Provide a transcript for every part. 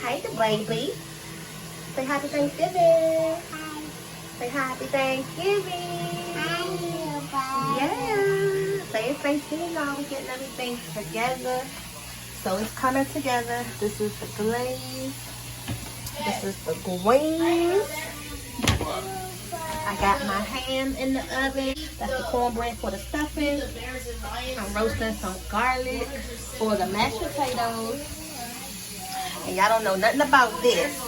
Hi, the baby. Say happy Thanksgiving. Hi. Say happy Thanksgiving. Hi, yeah. Say it's Thanksgiving, y'all. We're getting everything together. So it's coming together. This is the glaze. This is the greens. I got my ham in the oven. That's the cornbread for the stuffing. I'm roasting some garlic for the mashed potatoes. And y'all don't know nothing about this.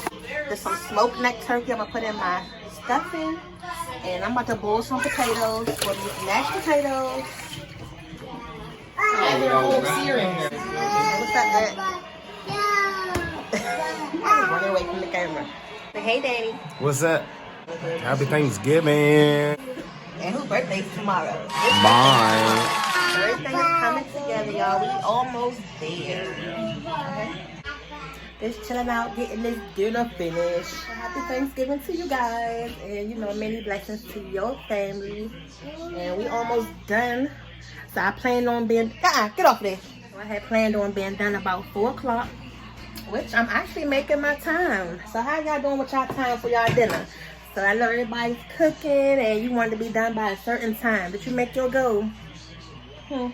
There's some smoked neck turkey I'm gonna put in my stuffing. And I'm about to boil some potatoes for these mashed potatoes. What's up, Dad? Running away from the camera. Say hey, Danny. What's up? Happy Thanksgiving. And whose birthday's tomorrow? Bye. Everything is coming together, y'all. We almost there. Okay. Just chilling out, getting this dinner finished. Happy Thanksgiving to you guys. And, you know, many blessings to your family. And we almost done. So I planned on being... get off there. So I had planned on being done about 4 o'clock. Which I'm actually making my time. So how y'all doing with y'all time for y'all dinner? So I know everybody's cooking and you want to be done by a certain time. Did you make your goal? So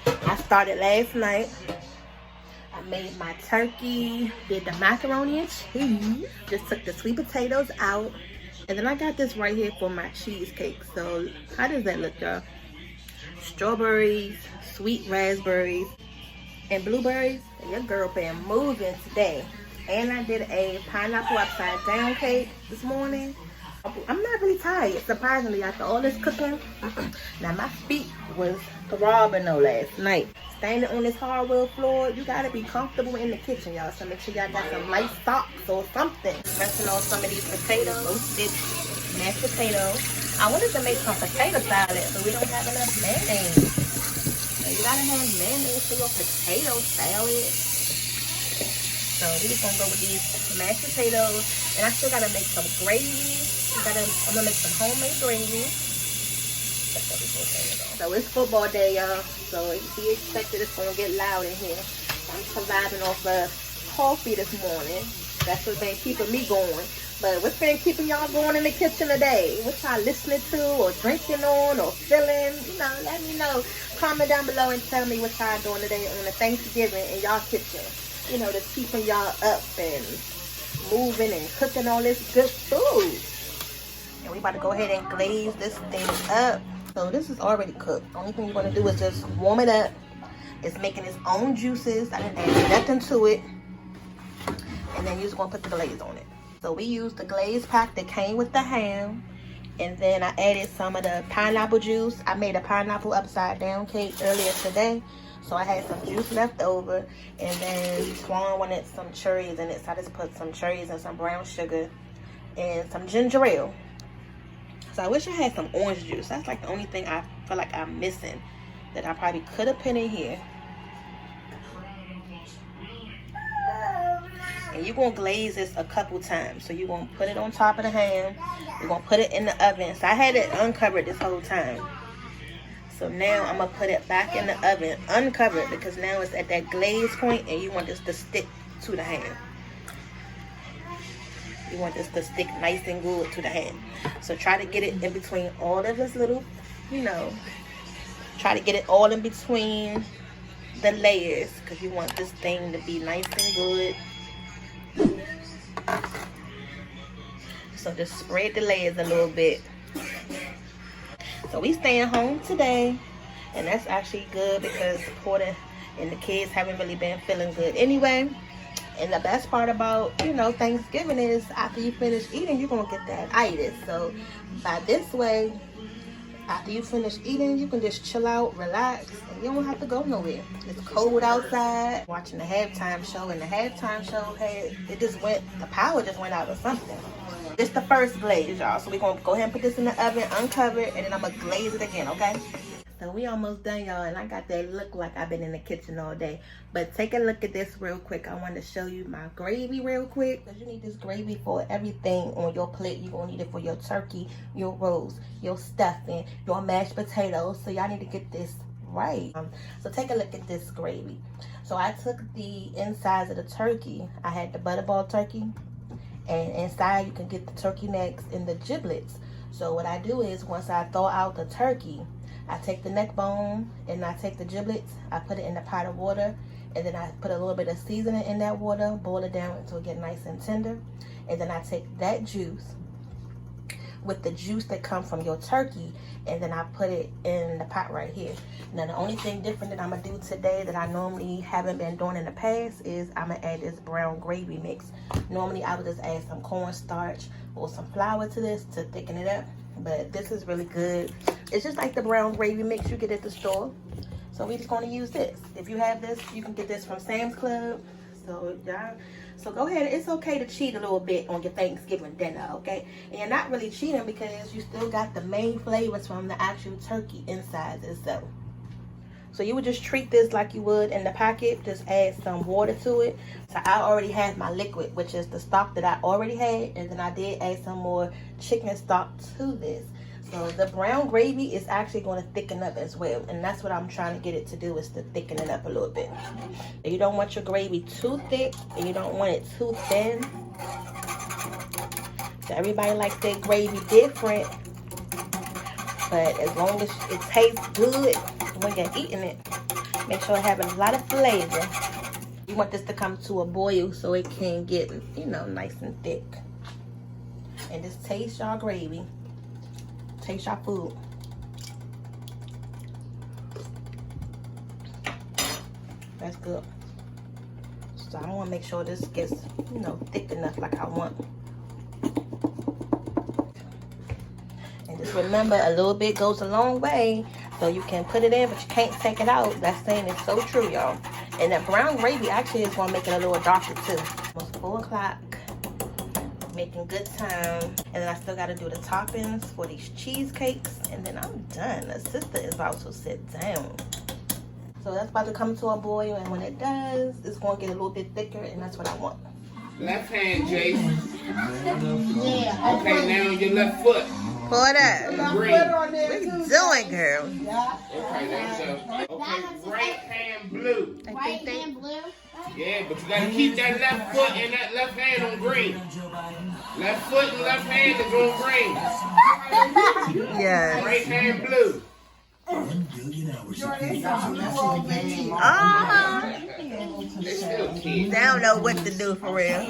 I started last night. I made my turkey, did the macaroni and cheese. Just took the sweet potatoes out. And then I got this right here for my cheesecake. So how does that look, y'all? Strawberries, sweet raspberries, and blueberries. And your girl been moving today. And I did a pineapple upside down cake this morning. I'm not really tired, surprisingly, after all this cooking. Now my feet was throbbing though last night. Standing on this hardwood floor, you gotta be comfortable in the kitchen, y'all. So make sure y'all got some light socks or something. Resting on some of these potatoes, roasted mashed potatoes. I wanted to make some potato salad, but we don't have enough mayonnaise. So you gotta have mayonnaise for your potato salad. So we're just gonna go with these mashed potatoes, and I still gotta make some gravy. I'm gonna make some homemade gravy. So it's football day, y'all. So be expected it's gonna get loud in here. I'm surviving off of coffee this morning. That's what's been keeping me going. But what's been keeping y'all going in the kitchen today? What y'all listening to or drinking on or feeling? You know, let me know. Comment down below and tell me what y'all doing today on the Thanksgiving in y'all kitchen. You know, just keeping y'all up and moving and cooking all this good food. And we about to go ahead and glaze this thing up. So this is already cooked. The only thing you're going to do is just warm it up. It's making its own juices. I didn't add nothing to it. And then you're just going to put the glaze on it. So we used the glaze pack that came with the ham. And then I added some of the pineapple juice. I made a pineapple upside down cake earlier today. So I had some juice left over. And then Swan wanted some cherries in it. So I just put some cherries and some brown sugar and some ginger ale. So I wish I had some orange juice. That's like the only thing I feel like I'm missing that I probably could have put in here. And you're going to glaze this a couple times. So you're going to put it on top of the ham. You're going to put it in the oven. So I had it uncovered this whole time. So now I'm going to put it back in the oven uncovered because now it's at that glaze point and you want this to stick to the ham. You want this to stick nice and good to the ham. So try to get it in between all of this little, you know, try to get it all in between the layers because you want this thing to be nice and good. So just spread the layers a little bit. So we staying home today, and that's actually good because Porter and the kids haven't really been feeling good anyway. And the best part about, you know, Thanksgiving is after you finish eating, you're going to get that itis. So by this way, after you finish eating, you can just chill out, relax, and you don't have to go nowhere. It's cold outside. Watching the halftime show, and the halftime show the power just went out or something. This is the first glaze, y'all. So we're going to go ahead and put this in the oven, uncover it, and then I'm going to glaze it again, okay? So we almost done, y'all, and I got that look like I've been in the kitchen all day. But take a look at this real quick. I want to show you my gravy real quick. Because you need this gravy for everything on your plate. You're going to need it for your turkey, your rolls, your stuffing, your mashed potatoes. So y'all need to get this right. So take a look at this gravy. So I took the insides of the turkey. I had the butterball turkey, and inside you can get the turkey necks and the giblets. So what I do is once I thaw out the turkey, I take the neck bone and I take the giblets, I put it in a pot of water, and then I put a little bit of seasoning in that water, boil it down until it get nice and tender. And then I take that juice with the juice that comes from your turkey, and then I put it in the pot right here. Now the only thing different that I'm gonna do today that I normally haven't been doing in the past is I'm gonna add this brown gravy mix. Normally I would just add some cornstarch or some flour to this to thicken it up, but this is really good. It's just like the brown gravy mix you get at the store. So we're just gonna use this. If you have this, you can get this from Sam's Club. So y'all, so go ahead. It's okay to cheat a little bit on your Thanksgiving dinner, okay? And you're not really cheating because you still got the main flavors from the actual turkey inside itself. So you would just treat this like you would in the packet. Just add some water to it. So I already had my liquid, which is the stock that I already had. And then I did add some more chicken stock to this. So the brown gravy is actually going to thicken up as well. And that's what I'm trying to get it to do, is to thicken it up a little bit. You don't want your gravy too thick and you don't want it too thin. So everybody likes their gravy different. But as long as it tastes good when you're eating it, make sure it having a lot of flavor. You want this to come to a boil so it can get, you know, nice and thick. And just taste your gravy. Taste your food. That's good. So I want to make sure this gets, you know, thick enough like I want. And just remember, a little bit goes a long way. So you can put it in, but you can't take it out. That saying is so true, y'all. And that brown gravy actually is going to make it a little darker too. Almost 4 o'clock. Making good time. And then I still got to do the toppings for these cheesecakes, and then I'm done. The sister is about to sit down. So that's about to come to a boil, and when it does, it's going to get a little bit thicker, and that's what I want. Left hand, Jason. Yeah. Okay, now your left foot. Pull it up. Green. What are you doing, girl? Okay, that's so. Okay, right hand blue. Right hand blue. Yeah, but you gotta keep that left foot and that left hand on green. Left foot and left hand is on green. Yeah. Right hand blue. Uh-huh. They still kids. They don't know what to do for real.